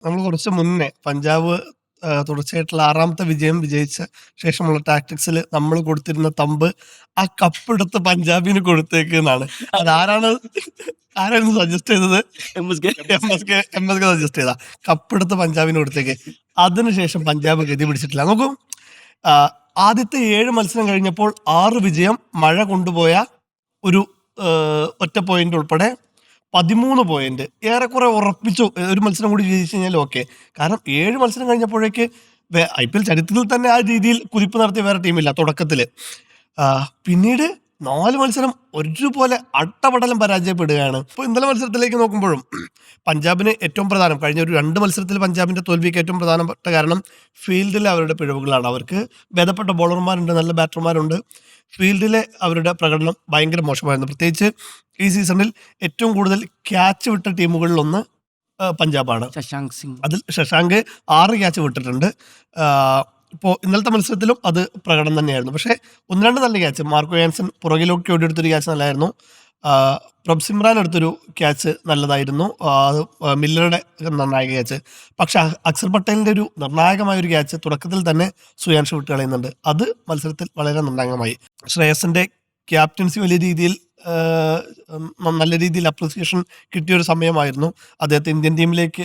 നമ്മൾ കുറച്ച് മുന്നേ പഞ്ചാബ് തുടർച്ചയായിട്ടുള്ള 6ാമത്തെ വിജയം വിജയിച്ച ശേഷമുള്ള ടാക്ടിക്സിൽ നമ്മൾ കൊടുത്തിരുന്ന തമ്പ് ആ കപ്പെടുത്ത് പഞ്ചാബിന് കൊടുത്തേക്കെന്നാണ്. അതാരാണ് ആരായിരുന്നു സജസ്റ്റ് ചെയ്തത്? എം എസ് കെ സജസ്റ്റ് ചെയ്താ കപ്പെടുത്ത് പഞ്ചാബിന് കൊടുത്തേക്ക്. അതിനുശേഷം പഞ്ചാബ് ഗതി പിടിച്ചിട്ടില്ല. നോക്കൂ, ആ, ആദ്യത്തെ 7 മത്സരം കഴിഞ്ഞപ്പോൾ 6 വിജയം, മഴ കൊണ്ടുപോയ ഒരു ഒറ്റ പോയിന്റ് ഉൾപ്പെടെ 13 പോയിന്റ് ഏറെക്കുറെ ഉറപ്പിച്ചു. ഒരു മത്സരം കൂടി ജയിച്ചു കഴിഞ്ഞാൽ ഓക്കെ. കാരണം 7 മത്സരം കഴിഞ്ഞപ്പോഴേക്ക് IPL ചരിത്രത്തിൽ തന്നെ ആ രീതിയിൽ കുതിപ്പ് നടത്തിയ വേറെ ടീമില്ല തുടക്കത്തില്. പിന്നീട് 4 മത്സരം ഒരുപോലെ അട്ടപടലം പരാജയപ്പെടുകയാണ്. ഇപ്പോൾ ഇന്നലെ മത്സരത്തിലേക്ക് നോക്കുമ്പോഴും പഞ്ചാബിന് ഏറ്റവും പ്രധാനം, കഴിഞ്ഞ ഒരു 2 മത്സരത്തിൽ പഞ്ചാബിന്റെ തോൽവിക്ക് ഏറ്റവും പ്രധാനപ്പെട്ട കാരണം ഫീൽഡിലെ അവരുടെ പിഴവുകളാണ്. അവർക്ക് ഭേദപ്പെട്ട ബോളർമാരുണ്ട്, നല്ല ബാറ്റർമാരുണ്ട്. ഫീൽഡിലെ അവരുടെ പ്രകടനം ഭയങ്കര മോശമായിരുന്നു. പ്രത്യേകിച്ച് ഈ സീസണിൽ ഏറ്റവും കൂടുതൽ ക്യാച്ച് വിട്ട ടീമുകളിലൊന്ന് പഞ്ചാബാണ്. അതിൽ ശശാങ്ക് 6 ക്യാച്ച് വിട്ടിട്ടുണ്ട്. ഇപ്പോൾ ഇന്നലത്തെ മത്സരത്തിലും അത് പ്രകടനം തന്നെയായിരുന്നു. പക്ഷേ 1-2 നല്ല ക്യാച്ച്, മാർക്കോ യാൻസൺ പുറകിലോട്ട് ഓടിയെടുത്തൊരു ക്യാച്ച് നല്ലതായിരുന്നു. പ്രഭ് സിമ്രാൻ എടുത്തൊരു ക്യാച്ച് നല്ലതായിരുന്നു. മില്ലറുടെ നിർണായക ക്യാച്ച്. പക്ഷെ അക്സർ പട്ടേലിന്റെ ഒരു നിർണായകമായ ഒരു ക്യാച്ച് തുടക്കത്തിൽ തന്നെ സുയാൻഷ് വിട്ട് കളയുന്നുണ്ട്. അത് മത്സരത്തിൽ വളരെ നിർണായകമായി. ശ്രേയസിന്റെ ക്യാപ്റ്റൻസി വലിയ രീതിയിൽ നല്ല രീതിയിൽ അപ്രിസിയേഷൻ കിട്ടിയ ഒരു സമയമായിരുന്നു. അദ്ദേഹത്തെ ഇന്ത്യൻ ടീമിലേക്ക്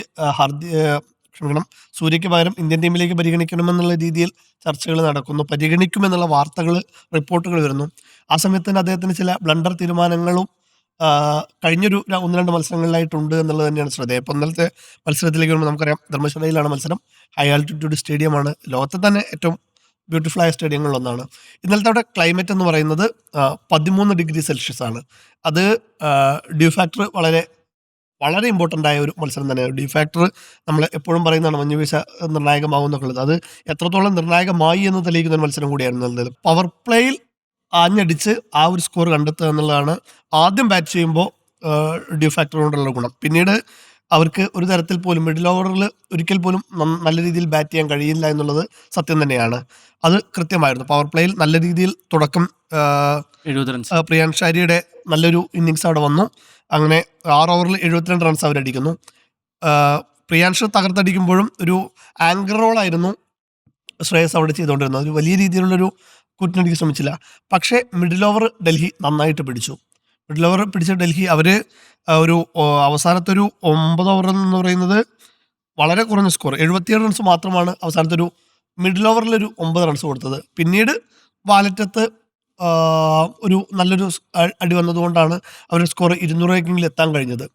സൂര്യയ്ക്ക് പകരം ഇന്ത്യൻ ടീമിലേക്ക് പരിഗണിക്കണമെന്നുള്ള രീതിയിൽ ചർച്ചകൾ നടക്കുന്നു. പരിഗണിക്കുമെന്നുള്ള വാർത്തകൾ, റിപ്പോർട്ടുകൾ വരുന്നു. ആ സമയത്ത് തന്നെ അദ്ദേഹത്തിന് ചില ബ്ലണ്ടർ തീരുമാനങ്ങളും കഴിഞ്ഞൊരു 1-2 മത്സരങ്ങളിലായിട്ടുണ്ട് എന്നുള്ളത് തന്നെയാണ് ശ്രദ്ധേയം. ഇപ്പോൾ ഇന്നലത്തെ മത്സരത്തിലേക്ക് വരുമ്പോൾ നമുക്കറിയാം, ധർമ്മശാലയിലാണ് മത്സരം. ഹൈ ആൾട്ടിറ്റ്യൂഡ് സ്റ്റേഡിയമാണ്, ലോകത്തെ തന്നെ ഏറ്റവും ബ്യൂട്ടിഫുൾ ആയ സ്റ്റേഡിയങ്ങളിലൊന്നാണ്. ഇന്നലത്തെ അവിടെ ക്ലൈമറ്റ് എന്ന് പറയുന്നത് 13 ഡിഗ്രി സെൽഷ്യസ് ആണ്. അത് ഡ്യൂ ഫാക്ടർ വളരെ വളരെ ഇമ്പോർട്ടൻ്റ് ആയ ഒരു മത്സരം തന്നെയാണ്. ഡ്യൂ ഫാക്ടർ നമ്മൾ എപ്പോഴും പറയുന്നതാണ് മഞ്ഞുവീഴ്ച നിർണായകമാവും എന്നുള്ളത്. അത് എത്രത്തോളം നിർണായകമായി എന്ന് തെളിയിക്കുന്ന ഒരു മത്സരം കൂടിയായിരുന്നു. പവർ പ്ലേയിൽ ആഞ്ഞടിച്ച് ആ ഒരു സ്കോർ കണ്ടെത്തുക എന്നുള്ളതാണ് ആദ്യം ബാറ്റ് ചെയ്യുമ്പോൾ ഡ്യൂ ഫാക്ടർ കൊണ്ടുള്ള ഗുണം. പിന്നീട് അവർക്ക് ഒരു തരത്തിൽ പോലും മിഡിൽ ഓവറിൽ ഒരിക്കൽ പോലും നല്ല രീതിയിൽ ബാറ്റ് ചെയ്യാൻ കഴിയില്ല എന്നുള്ളത് സത്യം തന്നെയാണ്. അത് കൃത്യമായിരുന്നു. പവർ പ്ലേയിൽ നല്ല രീതിയിൽ തുടക്കം പ്രിയാൻഷ് ഷാരിയുടെ നല്ലൊരു ഇന്നിങ്സ് അവിടെ വന്നു. അങ്ങനെ 6 ഓവറിൽ 72 റൺസ് അവരടിക്കുന്നു. പ്രിയാൻഷ് തകർത്തടിക്കുമ്പോഴും ഒരു ആങ്കർ റോളായിരുന്നു ശ്രേയസ് അവിടെ ചെയ്തുകൊണ്ടിരുന്നത്. ഒരു വലിയ രീതിയിലുള്ളൊരു കൂറ്റിനടിക്ക് ശ്രമിച്ചില്ല. പക്ഷേ മിഡിൽ ഓവർ ഡൽഹി നന്നായിട്ട് പിടിച്ചു. മിഡിൽ ഓവർ പിടിച്ച ഡൽഹി അവർ ഒരു അവസാനത്തെ ഒരു 9 ഓവർ എന്ന് പറയുന്നത് വളരെ കുറഞ്ഞ സ്കോർ, 77 റൺസ് മാത്രമാണ് അവസാനത്തെ ഒരു മിഡിൽ ഓവറിലൊരു 9 റൺസ് കൊടുത്തത്. പിന്നീട് വാലറ്റത്ത് ഒരു നല്ലൊരു അടി വന്നതുകൊണ്ടാണ് അവർ സ്കോർ 200 റേക്കിങ്ങിൽ എത്താൻ കഴിഞ്ഞത്.